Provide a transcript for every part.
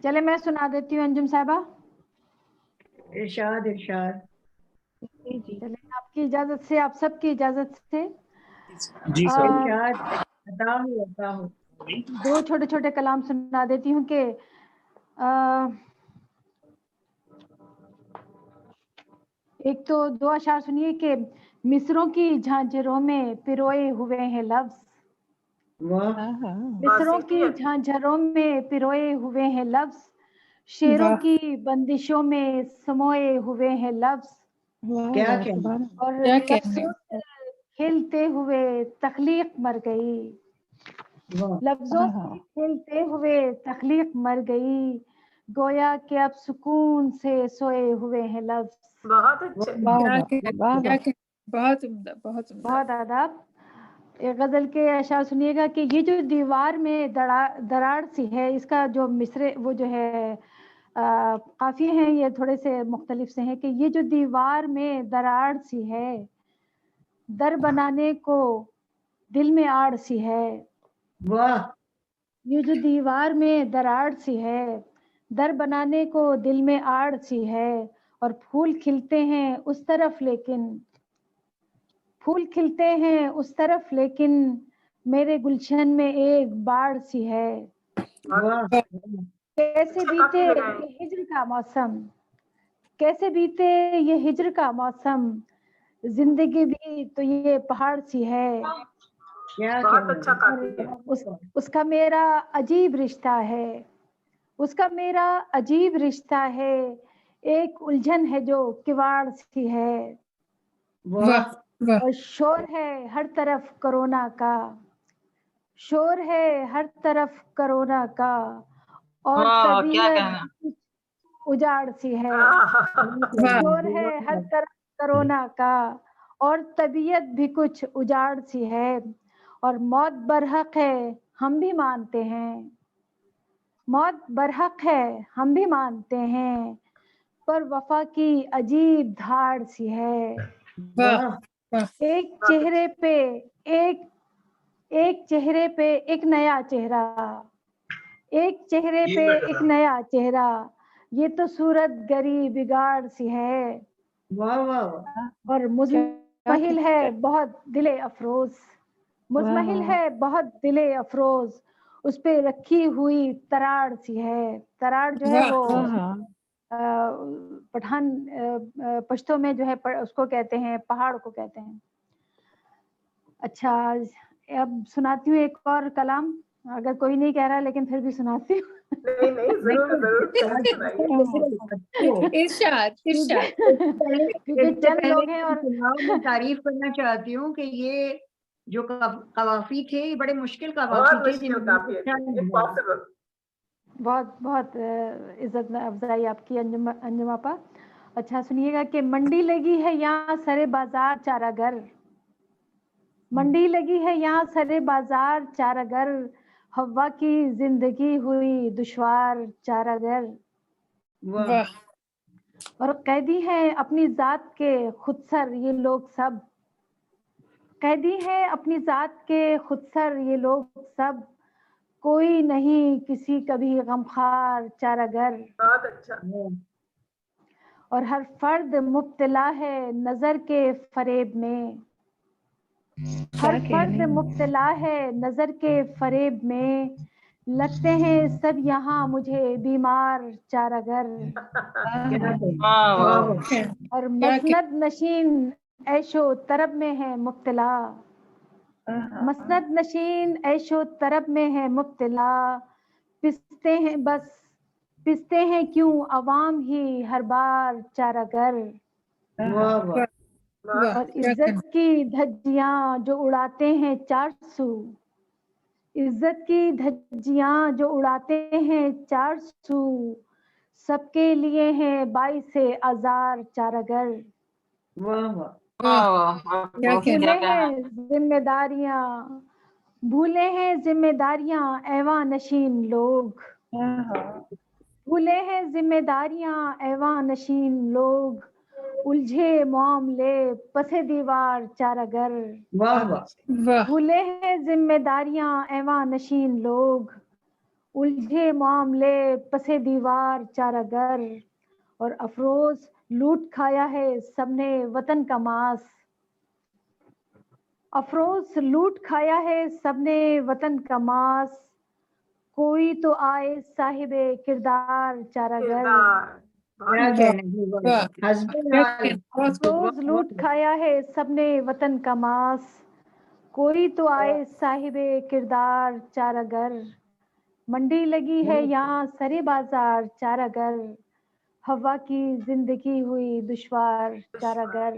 चले मैं सुना देती हूँ अंजुम साहिबा। इरशाद इरशाद। चले आपकी इजाजत से, आप सबकी इजाजत से जी सर। इरशाद अता हूँ। दो छोटे छोटे कलाम सुना देती हूँ कि एक तो दो अशार सुनिए कि मिस्रों की झांझरों में पिरोए हुए हैं लफ्ज, मिस्रों की झांझरों में पिरोए हुए हैं लफ्ज, शेरों की बंदिशों में समोए हुए हैं लफ्ज, क्या कहना, और लफ्जों से खेलते हुए तख्लीक मर गई, लफ्जों से खेलते हुए तख्लीक मर गई, गोया कि अब सुकून से सोए हुए हैं लफ्ज। बहुत अच्छे, बहुत उम्दा, बहुत उम्दा। बहुत आदाब। एक गजल के अशार सुनिएगा कि ये जो दीवार में दरार सी है, इसका जो मिसरे वो जो है काफिये हैं ये थोड़े से मुख्तलिफ से हैं कि ये जो दीवार में दरार सी है, दर बनाने को दिल में आड़ सी है। वाह। ये जो दीवार में दरार सी है, दर बनाने को दिल में आड़ सी है, और फूल खिलते हैं उस तरफ लेकिन, फूल खिलते हैं उस तरफ लेकिन मेरे गुलशन में एक बाढ़ सी है। कैसे बीते ये हिज्र का मौसम, कैसे बीते ये हिज्र का मौसम, जिंदगी भी तो ये पहाड़ सी है। बहुत अच्छा काफी उसका मेरा अजीब रिश्ता है, उसका मेरा अजीब रिश्ता है, एक उलझन है जो किवाड़ सी है। और शोर है हर तरफ कोरोना का, शोर है हर तरफ कोरोना का, और तबीयत उजाड़ सी है। शोर है हर तरफ कोरोना का, और तबीयत भी कुछ उजाड़ सी है। और मौत बरहक है हम भी मानते हैं, मौत बरहक है हम भी मानते हैं, पर वफा की अजीब धाड़ सी है। एक चेहरे पे एक चेहरे पे एक नया चेहरा, एक चेहरे पे एक नया चेहरा, ये तो सूरत गरी बिगाड़ सी है। वाह वाह। और मुज़महिल है बहुत दिले अफरोज, मुज़महिल है बहुत दिले अफरोज, उस पे रखी हुई तराड़ सी है। तराड़ जो है वो पठान पश्तो में जो है उसको कहते हैं, पहाड़ को कहते हैं। अच्छा, अब सुनाती हूँ एक और कलाम, अगर कोई नहीं कह रहा लेकिन फिर भी सुनाती हूँ। नहीं नहीं, जरूर जरूर। इरशाद इरशाद। क्योंकि चंद लोग हैं। और मैं तारीफ करना चाहती हूँ कि ये जो कवाफी थे ये बड़े मुश्किल कवाफी थे, बहुत बहुत इज्जत अफजाई आपकी अंजुम आपा। अच्छा सुनिएगा कि मंडी लगी है यहाँ सरे बाजार चारागर, मंडी लगी है यहाँ सरे बाजार चारागर, हवा की जिंदगी हुई दुश्वार चारागर। और कैदी हैं अपनी जात के खुदसर ये लोग सब, कैदी हैं अपनी जात के खुदसर ये लोग सब, कोई नहीं किसी कभी गमखार चारागर। बहुत अच्छा। और हर फर्द मुब्तला है नजर के फरेब में, हर फर्द मुब्तला है नजर के फरेब में, लगते हैं सब यहाँ मुझे बीमार चारागर। और मसनद नशीन ऐशो तरब में है मुब्तला, मसनद नशीन ऐशो तरब में है मुब्तला, पिसते हैं बस पिसते हैं क्यों अवाम ही हर बार चारागर। और इज्जत की धज्जियां जो उड़ाते हैं 400, इज्जत की धज्जियां जो उड़ाते हैं 400, सबके लिए हैं 22 आजार चारागर। भूले हैं जिम्मेदारियां, भूले हैं जिम्मेदारियां ऐवान नशीन लोग, भूले हैं जिम्मेदारियां ऐवान नशीन लोग, उलझे मामले पसे दीवार चारागर। भूले हैं जिम्मेदारियां ऐवान नशीन लोग, उलझे मामले पसे दीवार चारागर, और अफरोज लूट खाया है सबने वतन का मांस। अफरोज लूट खाया है सबने वतन का मांस, कोई तो आए साहिबे किरदार चारागर। अफरोज लूट खाया है सबने वतन का मांस, कोई तो आए साहिबे किरदार चारागर। मंडी लगी है यहाँ सरे बाजार चारागर, हवा की जिंदगी हुई दुश्वार चारागर।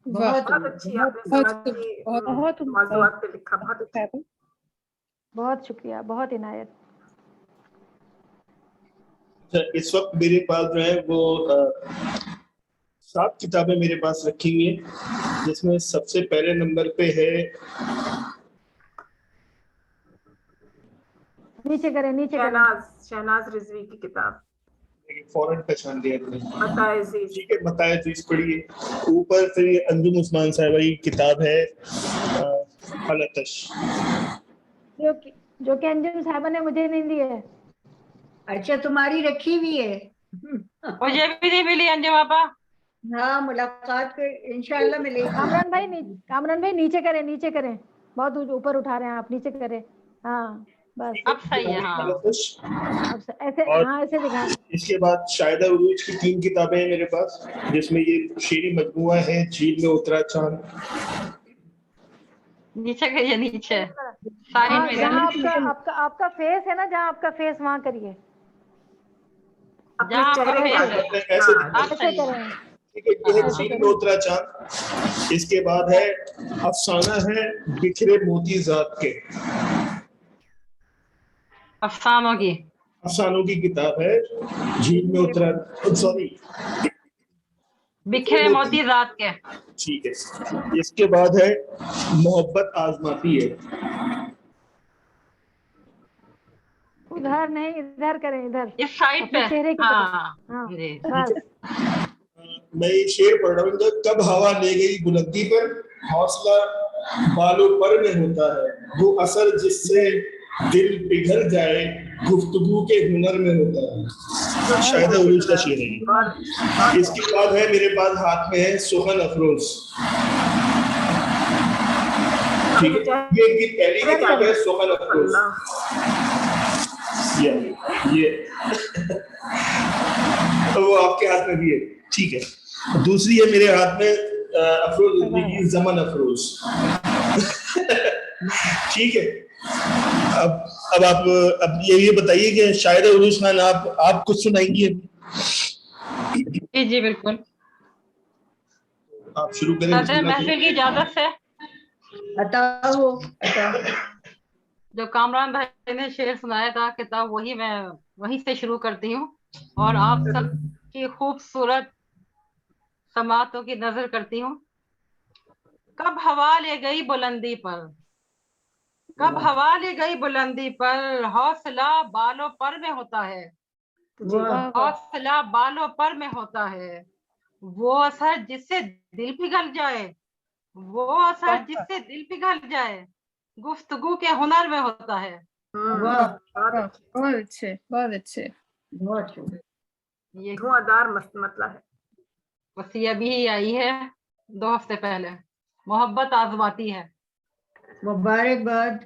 बहुत अच्छी आपने समाज की मौजूआत पे लिखा, बहुत अच्छा। बहुत शुक्रिया, बहुत इनायत। इस वक्त मेरे पास जो है वो 7 किताबें मेरे पास रखी हुई हैं, जिसमें सबसे पहले नंबर पे है, नीचे करें, नीचे करें, शहनाज रिजवी की किताब फौरन पहचान लिया तुमने, बताए अजीज। ठीक है, बताए अजीज पढ़िए। ऊपर फिर ये अंजुम उस्मान साहिबा की किताब है अल-अतश, जो कि अंजुम साहिबा ने मुझे नहीं दी है। अच्छा, तुम्हारी रखी हुई है? मुझे भी नहीं मिली अंजुम आपा। हाँ, मुलाकात कर इंशाल्लाह मिलेगी। कामरान भाई नीचे करें, नीचे करें, बहुत ऊपर उठा रहे हैं आप, नीचे करें। हाँ बस, अब सही है। हाँ अब ऐसे, हाँ ऐसे दिखाएं। इसके बाद शायदा उरूज की 3 किताबें हैं मेरे पास, जिसमें ये शेरी मजमुआ है झील में उतरा चांद। नीचे करिए, नीचे साहिल में जहाँ आपका फेस है ना, जहाँ आपका फेस वहाँ करिए, जहाँ आपका ऐसे करें। ठीक है, ये झील में उतरा चांद। इसके बाद है अफसाना है बिखरे मोती जात के, अफसानों की किताब है झील में उतरा, सॉरी बिखरे मोती जात के, ठीक है। इसके बाद है मोहब्बत आजमाती है, उधर नहीं, इधर करें, इधर इस साइड पे। चेहरे की हाँ जी, बस। मैं ये शेर पढ़ रहा हूँ, कब हवा ले गई बुलंदी पर, हौसला बालों पर में होता है, वो असर जिससे दिल पिघल जाए, गुफ्तगू के हुनर में होता है। शायद उरूज का शेर है। इसके बाद है मेरे पास हाथ में है सुखन अफरोज, ठीक है, ये इनकी पहली किताब है सुखन अफरोज। ये तो वो आपके हाथ में भी है, ठीक है। दूसरी है मेरे हाथ में अफरोज जमन अफरोज, ठीक है। अब आप अब ये बताइए कि शायद उरूज खान आप कुछ सुनाएंगी? जी जी बिल्कुल, आप शुरू करें। महफिल की इजाजत से बताओ। जो कामरान भाई ने शेर सुनाया था किताब, वही मैं वहीं से शुरू करती हूँ और आप सब की खूबसूरत समातों की नजर करती हूँ। कब हवा ले गई बुलंदी पर, कब हवा ले गई बुलंदी पर, हौसला बालों पर में होता है, हौसला बालों पर में होता है, वो असर जिससे दिल पिघल जाए, वो असर जिससे दिल पिघल जाए, गुफ्तगू के हुनर में होता है। बहुत अच्छे, बहुत अच्छे, बहुत ये धुआंधार मतलब है। बस ये अभी आई है 2 हफ्ते पहले, मोहब्बत आजमाती है। मुबारकबाद,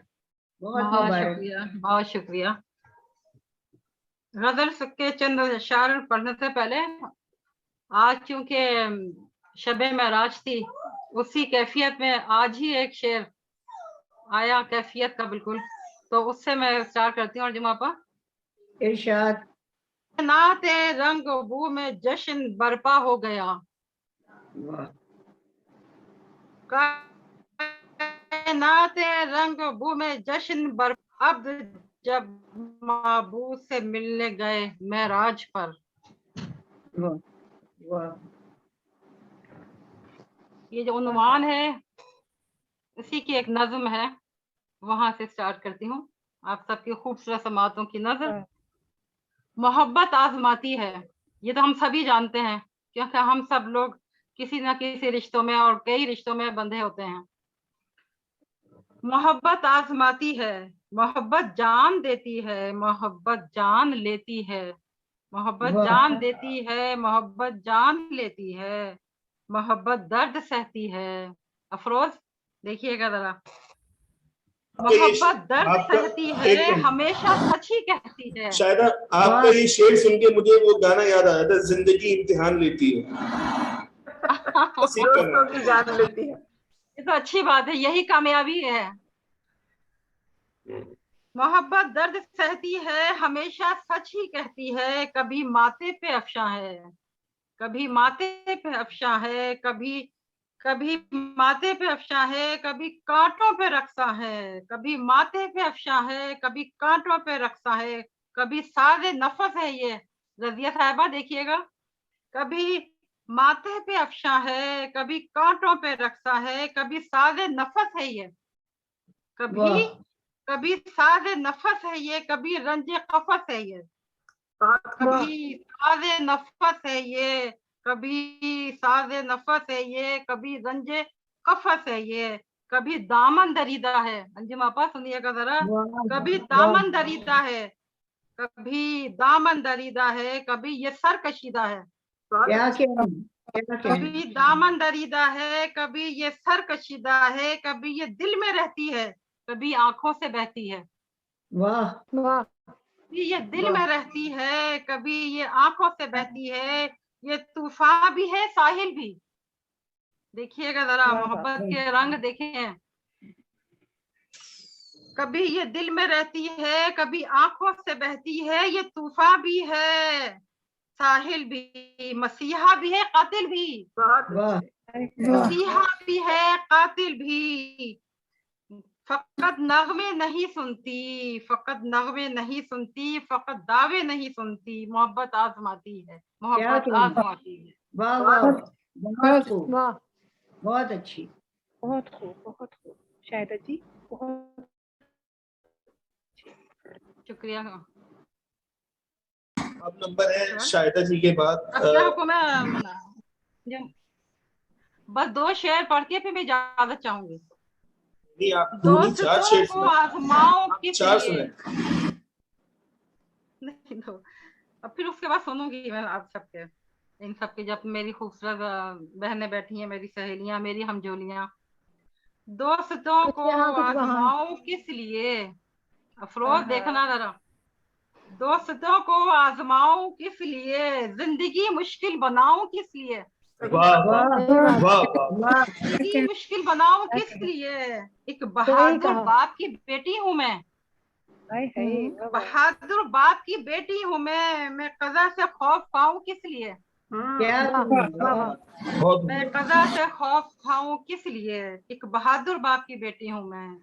बहुत शुक्रिया, बहुत शुक्रिया। गजल के चंद अशार पढ़ने से पहले, आज चूंकि शबे महराज थी, उसी कैफियत में आज ही एक शेर आया कैफियत का बिल्कुल, तो उससे मैं स्टार्ट करती हूँ। अर्जुमा पा इरशाद। नाते रंग बू में जश्न बर्पा हो गया, नाते रंग बू में जश्न बर्पा, अब जब महबूब से मिलने गए महराज पर। ये जो उन्वान है इसी की एक नज्म है, वहां से स्टार्ट करती हूँ। आप सबकी खूबसूरत समातों की नजर। मोहब्बत आजमाती है, ये तो हम सभी जानते हैं, क्योंकि हम सब लोग किसी न किसी रिश्तों में और कई रिश्तों में बंधे होते हैं। मोहब्बत आजमाती है, मोहब्बत जान देती है, मोहब्बत जान लेती है, मोहब्बत वाह। जान देती है, मोहब्बत जान लेती है, मोहब्बत दर्द सहती है। अफरोज देखिएगा जरा, मोहब्बत दर्द सहती है, हमेशा सच ही कहती है। शायद आपका ये शेर सुन के मुझे वो गाना याद आया था, जिंदगी इम्तिहान लेती है। दोस्तों की जान लेती है। ये तो अच्छी बात है, यही कामयाबी है। मोहब्बत दर्द सहती है, हमेशा सच ही कहती है, कभी माथे पे अफशा है, कभी माथे पे अफशा है, कभी कभी माथे पे अफशा है, कभी कांटों पे रक्सा है, कभी माथे पे अफशा है, कभी कांटों पे रक्सा है, कभी सारे नफस है ये। रजिया साहिबा देखिएगा, कभी माथे पे अफशा है, कभी कांटों पे रक्सा है, कभी सारे नफस है ये, कभी कभी सारे नफस है ये, कभी रंजे कफस है ये, कभी सारे नफस है ये, कभी सारे नफस है ये, कभी रंजे कफस है ये, कभी दामन दरीदा है। अंजुम आपा सुनिएगा जरा, कभी दामन दरीदा है, कभी दामन दरीदा है, कभी ये सर कशीदा है। कभी दामन दरीदा है, कभी ये सर कशीदा है, कभी ये दिल में रहती है, कभी आंखों से बहती है। वाह वाह। कभी ये दिल में रहती है, कभी ये आंखों से बहती है, ये तूफान भी है, साहिल भी। देखिएगा जरा, मोहब्बत के रंग देखें। कभी ये दिल में रहती है, कभी आंखों से बहती है, ये तूफान भी है, साहिल भी, मसीहा भी है, कातिल भी। मसीहा भी है, कातिल भी। फकत नगमे नहीं सुनती, फकत नगमे नहीं सुनती, फकत दावे नहीं सुनती, मोहब्बत आजमाती है, मोहब्बत आजमाती है। वाह वाह, बहुत खूब, वाह, बहुत अच्छी, बहुत खूब, बहुत खूब शाहिदा जी, बहुत शुक्रिया। अब नंबर है शाहिदा जी के बाद। को मैं बस 2 शेर पढ़ के फिर मैं इजाजत चाहूंगी। नहीं, आप 4 शेर को आजमाओ किस लिए, नहीं तो अब फिर उसके बाद सुनूंगी मैं आप सबके, इन सबके, जब मेरी खूबसूरत बहनें बैठी हैं, मेरी सहेलियां, मेरी हमजोलियां। दोस्तों को आजमाओ किस लिए, अफरोज देखना जरा, दोस्तों को आजमाओ किस लिए, जिंदगी मुश्किल बनाओ किस लिए, जिंदगी मुश्किल बनाओ किस लिए, एक बहादुर बाप की बेटी हूँ मैं, बहादुर बाप की बेटी हूँ मैं कज़ा से खौफ खाऊं किस लिए, मैं कज़ा से खौफ खाऊं किस लिए, एक बहादुर बाप की बेटी हूँ मैं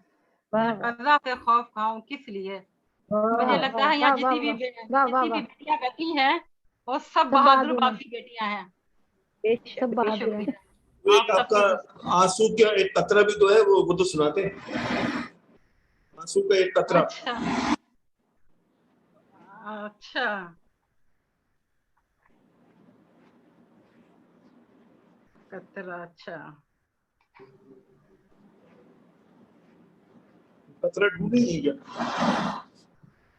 कज़ा से खौफ खाऊं किस लिए। मुझे लगता है यहाँ जितनी भी बेटियां बैठी हैं वो सब बहादुर बाप की बेटियां हैं। सब बहादुर हैं। एक आपका आंसू का एक कतरा भी तो है, वो तो सुनाते हैं, आंसू का एक कतरा। अच्छा कतरा, अच्छा कतरा ढूंढी है क्या?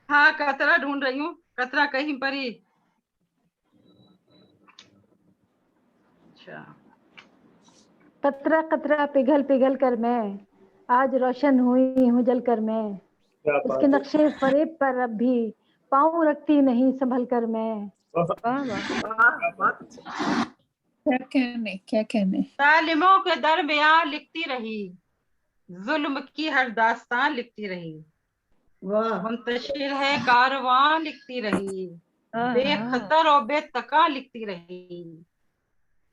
हाँ कतरा ढूंढ रही हूँ, कतरा कहीं पर ही। अच्छा, कतरा कतरा पिघल पिघल कर मैं आज रोशन हुई हूँ जल कर मैं, उसके नक्शे फरेब पर अब भी पाँव रखती नहीं संभल कर मैं। क्या कहने तालिमों के दरमियान लिखती रही, जुल्म की हर दास्तान लिखती रही, मुंतशिर है कारवां लिखती रही, बेखतर और बेतका लिखती रही,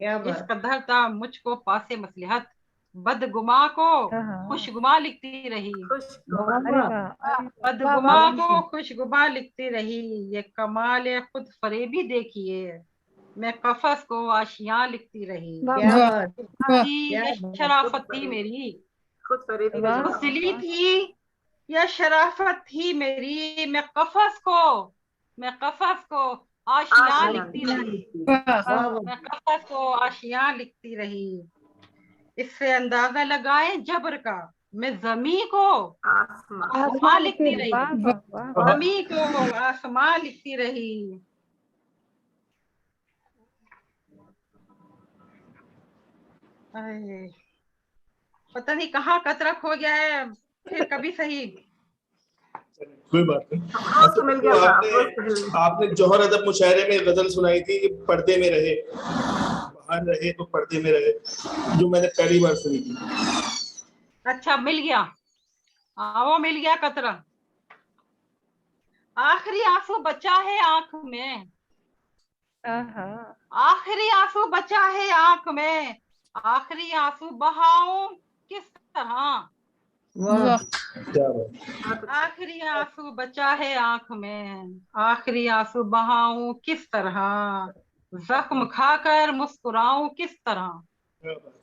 इस कदर था मुझको पासे मसलिहत, बदगुमा को खुशगुमा लिखती रही, बदगुमा को खुशगुमा लिखती रही, ये कमाल खुद फरेबी देखिए, मैं कफस को आशियां लिखती रही, ये शराफत थी मेरी, खुदली थी यह शराफत थी मेरी, मैं कफस को आशियां लिखती रही, मैं कफस को आशियां लिखती रही। इससे अंदाजा लगाए जबर का, मैं जमी को आसमां आसमां लिखती रही, वाह वाह वाह जमी को आसमां लिखती रही। अरे, पता नहीं कहाँ कतरा खो गया है, फिर कभी सही। कोई बात नहीं। अफरोज को मिल गया था, अफरोज को मिल गया। आपने जौहर अदब मुशायरे में गजल सुनाई थी कि पर्दे में रहे, बाहर रहे तो पर्दे में रहे, जो मैंने पहली बार सुनी थी। अच्छा, मिल गया। वो मिल गया कतरा। आखिरी आंसू बचा है आंख में, आखिरी आंसू बचा है आंख में, आखिरी आंसू बहाऊं किस तरह। वाह क्या बात। आखिरी आंसू बचा है आंख में, आखिरी आंसू बहाऊं किस तरह, जख्म खाकर मुस्कुराऊं किस तरह,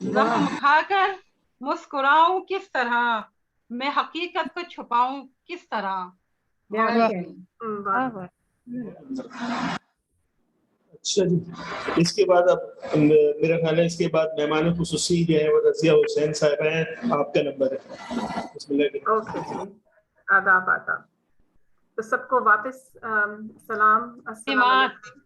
जख्म खाकर मुस्कुराऊं किस तरह, मैं हकीकत को छुपाऊं किस तरह। क्या कहें। वाह। अच्छा जी, इसके बाद अब मेरा ख्याल है इसके बाद मेहमान खुसूसी जो है वो रज़िया हुसैन साहिबा हैं, आपका नंबर है। बिस्मिल्लाह। ओके जी, आदाब आदाब। तो सबको वापस सलाम, अस्सलाम वालेकुम।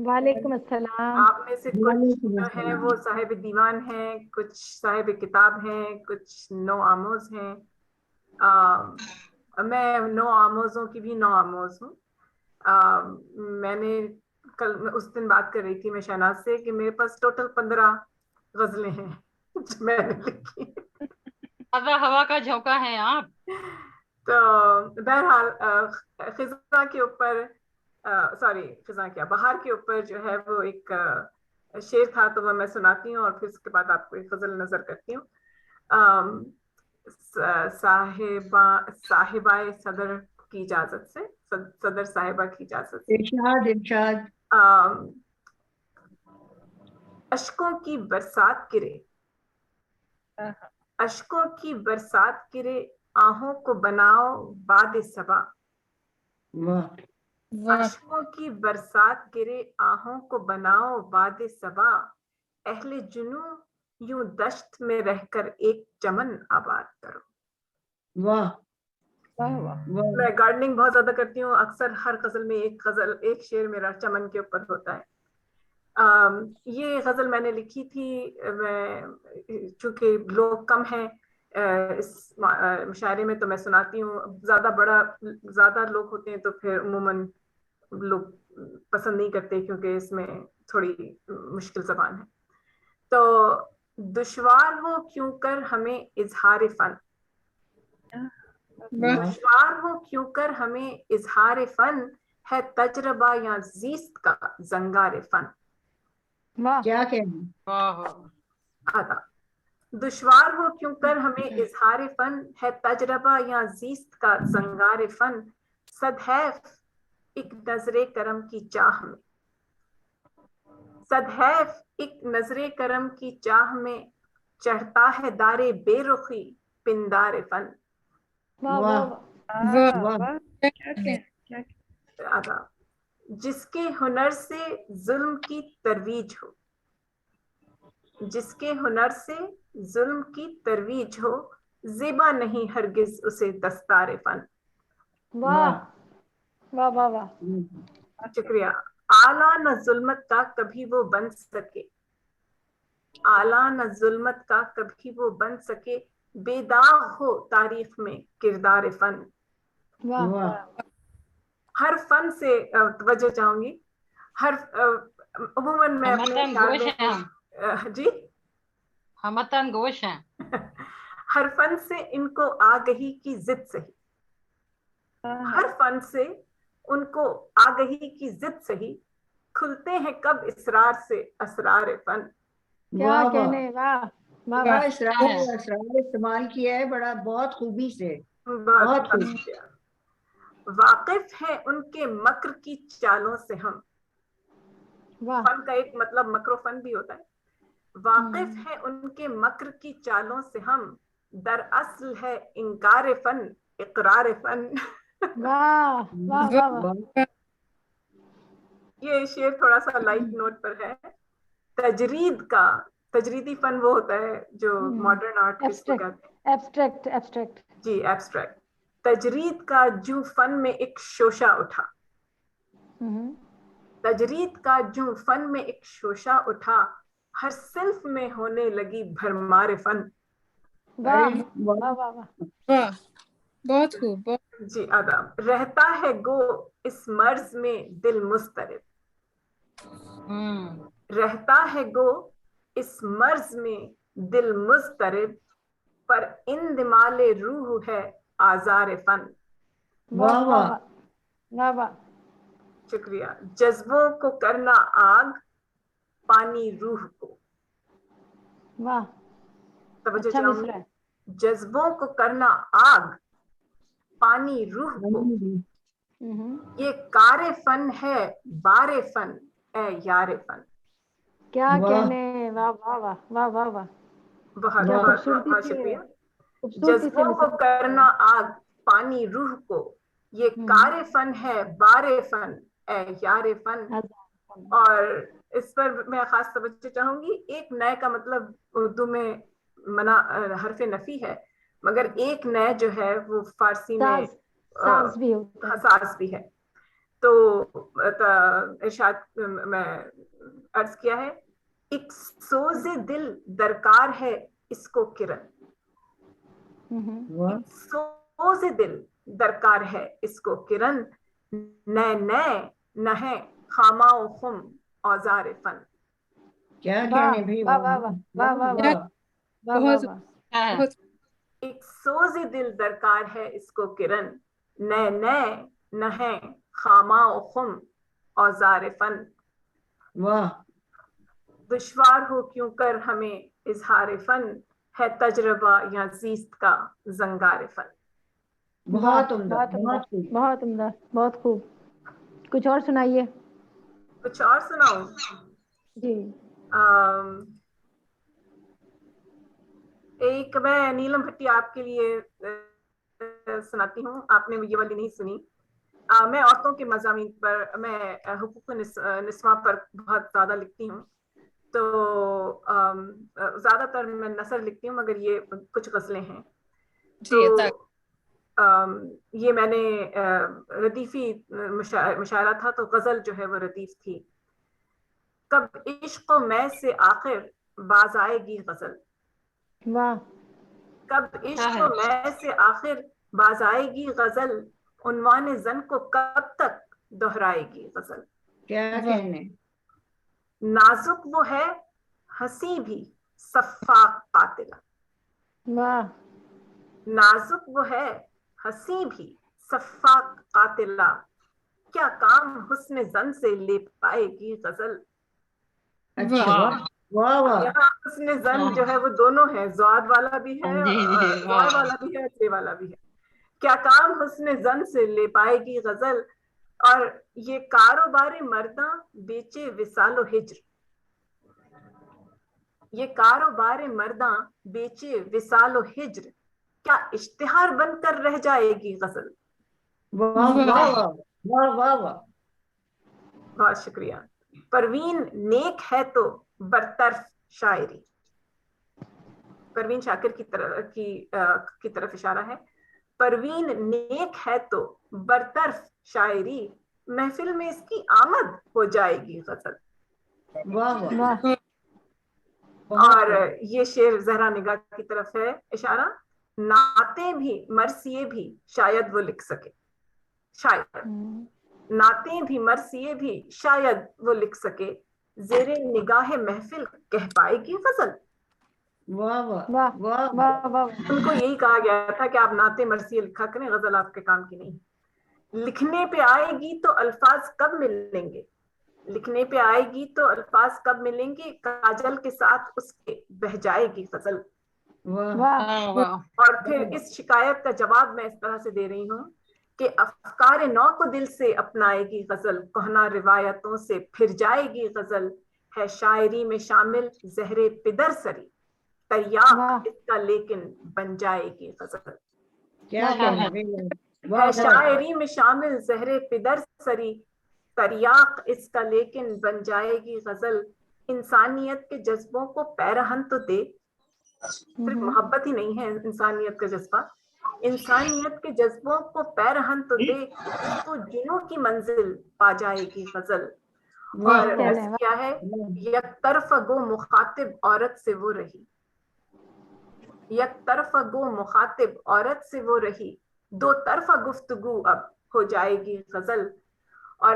वालेकुम अस्सलाम। आप में से कुछ जो है वो साहिब दीवान हैं, कुछ साहिब किताब हैं, कुछ नो आमोज हैं। मैं नो आमोजों की भी नो आमोज हूँ। मैंने कल मैं उस दिन बात कर रही थी मैं शहनाज से कि मेरे पास टोटल 15 गजलें हैं जो मैंने लिखी। ताज़ा हवा का झोंका है आप। तो बहरहाल खिजा के ऊपर सॉरी खिजा क्या बहार के ऊपर जो है वो एक शेर था, तो वो मैं सुनाती हूँ और फिर उसके बाद आपको एक गजल नजर करती हूँ। साहिबाए सदर की इजाजत से, सदर साहिबा की इजाजत से। इरशाद इरशाद। अश्कों की बरसात गिरे, अश्कों की बरसात गिरे, आहों को बनाओ बाद सबा। वाह अश्कों की बरसात गिरे, आहों को बनाओ बाद सबा। अहले जुनू यूं दश्त में रहकर एक चमन आबाद करो। वाह मैं गार्डनिंग बहुत ज्यादा करती हूँ, अक्सर हर गजल में एक गजल एक शेर मेरा चमन के ऊपर होता है। ये गजल मैंने लिखी थी, मैं चूंकि लोग कम हैं इस मुशायरे में तो मैं सुनाती हूँ। ज्यादा लोग होते हैं तो फिर उम्मूमन लोग पसंद नहीं करते क्योंकि इसमें थोड़ी मुश्किल ज़बान है। तो दुश्वार हो क्यों कर हमें इजहार फन, दुश्वार हो क्यों कर हमें इजहार फन, है तजरबा या जीस्त का जंगार फन। क्या कहें। आदा दुश्वार हो क्यों कर हमें इजहार फन, है तजरबा या जीस्त का जंगार फन। सदैव एक नजरे करम की चाह में, सदैव एक नजरे करम की चाह में, चढ़ता है दारे बेरुखी पिंदार फन। आदा जिसके हुनर से जुल्म की तरवीज हो, जिसके हुनर से जुल्म की तरवीज हो, ज़ेबा नहीं हरगिज उसे दस्तार फन। वाह वाह वाह वाह। शुक्रिया। आला न जुल्मत का कभी वो बन सके, आला न जुल्मत का कभी वो बन सके, बेदाग हो तारीख में किरदार फन। वाह हर फन से तवज्जो चाहूंगी, हर अमूमन मैं अपने ख्यालों को जी हमतन गोश हैं। हर फन से इनको आगही की जिद सही, हर फन से उनको आगही की जिद सही, खुलते हैं कब इसरार से असरार फन। क्या कहने। वाह वाह वाह। इसरार इस्तेमाल किया है बड़ा बहुत खूबी से, बहुत शुक्रिया। वाकिफ है उनके मक्र की चालों से हम, फन का एक मतलब मक्रोफन भी होता है। वाकिफ है उनके मक्र की चालों से हम, दरअसल है इनकार फन इकरार फन। वाह वाह वाह वाह। ये शेर थोड़ा सा लाइट नोट पर है। तजरीद का तजरीदी फन वो होता है जो मॉडर्न आर्ट किसको कहते हैं? एब्स्ट्रैक्ट जी, एब्स्ट्रैक्ट। तजरीद का जू फन में एक शोशा उठा, तजरीद का जू फन में एक शोशा उठा, हर सिल्फ में होने लगी भरमार फन। वाह वाह वाह वाह, बहुत खूब। जी, आदाब। रहता है गो इस मर्ज में दिल मुस्तरिब, रहता है गो इस मर्ज में दिल मुस्तरिब, पर इन दिमाले रूह है आजार फन। वाह वाह वाह वाह, शुक्रिया। जज्बों को करना आग, पानी रूह को। वाह, तवज्जो अच्छा चाहूंगी। मिसरा है। जज्बों को करना आग, पानी रूह को। ये कारे फन है बारे फन, ए यारे फन। क्या कहने, वाह वाह वाह वाह वाह वाह, बहुत क्या बहुत खूबसूरती से, शुक्रिया। खूबसूरती से जज्बों को करना आग, पानी रूह को। ये कारे फन है बारे फन, ए यारे फन। और इस पर मैं खास तवज्जो चाहूंगी। एक नए का मतलब उर्दू में मना हरफे नफी है, मगर एक नए जो है वो फारसी में साज भी होता है। साज भी है। तो इरशाद मैं अर्ज किया है, एक सोज़े दिल दरकार है इसको किरण, एक सोज़े दिल दरकार है इसको किरण, नए नए नहे खामाओ खुम औजार फन। क्या कहने भाई, वाह वाह वाह वाह वाह वाह वाह वाह वाह। एक सोज़े दिल दरकार है इसको किरण, नए नए नहे खामाओ खुम औजार फन। वाह। दुश्वार हो क्यों कर हमें इजहार फन, है तजर्बा या जीस्त का जंगार फन। बहुत उम्दा, बहुत उम्दा, बहुत उम्दा, बहुत खूब। कुछ और सुनाइए। कुछ और सुनाऊं? जी। एक मैं नीलम भट्टी आपके लिए सुनाती हूँ, आपने ये वाली नहीं सुनी। मैं औरतों के मज़ामीन पर, मैं हुकूक निस्वा पर बहुत ज्यादा लिखती हूँ। तो ज्यादातर मैं नसर लिखती हूँ, मगर ये कुछ गजलें हैं। तो ये मैंने रदीफी मुशायरा था, तो गजल जो है वो रदीफ थी। कब इश्क मैं से आखिर बाज आएगी गजल, वाह। कब इश्क मैं से आखिर बाज आएगी गजल, उन्वान जन को कब तक दोहराएगी गजल। क्या कहने। नाजुक वो है हंसी भी सफ़ाक कातिला, वाह। नाजुक वो है हंसी भी सफ़ाक कातिला, क्या काम हुस्न जन से ले पाएगी गजल। अच्छा, वाह वाह। यहाँ हुस्न जन जो है वो दोनों है, ज़ाद वाला भी है, ज़ाय वाला भी है, से वाला भी है। क्या काम हुस्न जन से ले पाएगी गजल, और ये कारोबारी मर्दा बेचे विसालो हिज्र, ये कारोबारी मर्दा बेचे विसालो हिज्र, क्या इश्तिहार बनकर रह जाएगी गजल। वाह वाह वाह वाह वाह। बहुत शुक्रिया। परवीन नेक है तो बरतरफ शायरी, परवीन शाकिर की तरफ इशारा है। परवीन नेक है तो बरतरफ शायरी, महफिल में इसकी आमद हो जाएगी गजल। वाह वाह। और ये शेर जहरा निगाह की तरफ है इशारा। नाते भी मरसिए भी शायद वो लिख सके, शायद नाते भी मरसिए भी शायद वो लिख सके, जेरे निगाह महफिल कह पाएगी गजल। वाह वाह वाह वाह वाह वाह। उनको यही कहा गया था कि आप नाते मरसिए लिखा करें, गजल आपके काम की नहीं। लिखने पे आएगी तो अल्फाज कब मिलेंगे, लिखने पे आएगी तो अल्फाज कब मिलेंगे, काजल के साथ उसके बह जाएगी गजल। और फिर इस शिकायत का जवाब मैं इस तरह से दे रही हूँ कि अफकार नौ को दिल से अपनाएगी गजल, कहना रिवायतों से फिर जाएगी गजल, है शायरी में शामिल जहरे पिदर सरी, तरियाक इसका लेकिन बन जाएगी गजल। क्या है शायरी में शामिल जहरे पिदर सरी, तरियाक इसका लेकिन बन जाएगी गजल, इंसानियत के जज्बों को पैरहन तो दे। सिर्फ मोहब्बत ही नहीं है इंसानियत का जज्बा, इंसानियत के जज्बों को पैरहन तो दे, तो जुनूं की मंजिल पा जाएगी गजल। और क्या है, एक तरफ गो मुखातिब औरत से वो रही, एक तरफ गो मुखातिब औरत से वो रही, दो तरफा गुफ्तगू अब हो जाएगी गजल। और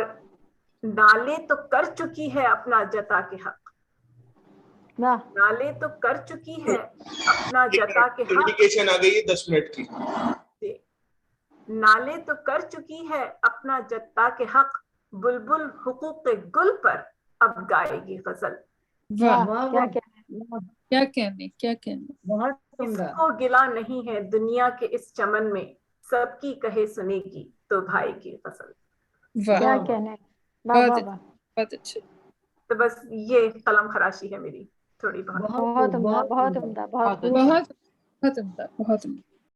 नाले तो कर चुकी है अपना जता के हक, नाले तो कर चुकी है अपना जता के हक। इंडिकेशन आ गई है 10 मिनट की। नाले तो कर चुकी है अपना जता के हक, बुलबुल हुकूक गुल पर अब गाएगी गजल। वाह, क्या कहने बहुत सुंदर। इसको गिला नहीं है दुनिया के इस चमन में, सबकी कहे सुनेगी तो भाएगी गजल। क्या कहने, बहुत अच्छे। तो बस ये कलम खराशी है मेरी थोड़ी बहुत। बहुत उम्दा, बहुत उम्दा, बहुत उम्दा।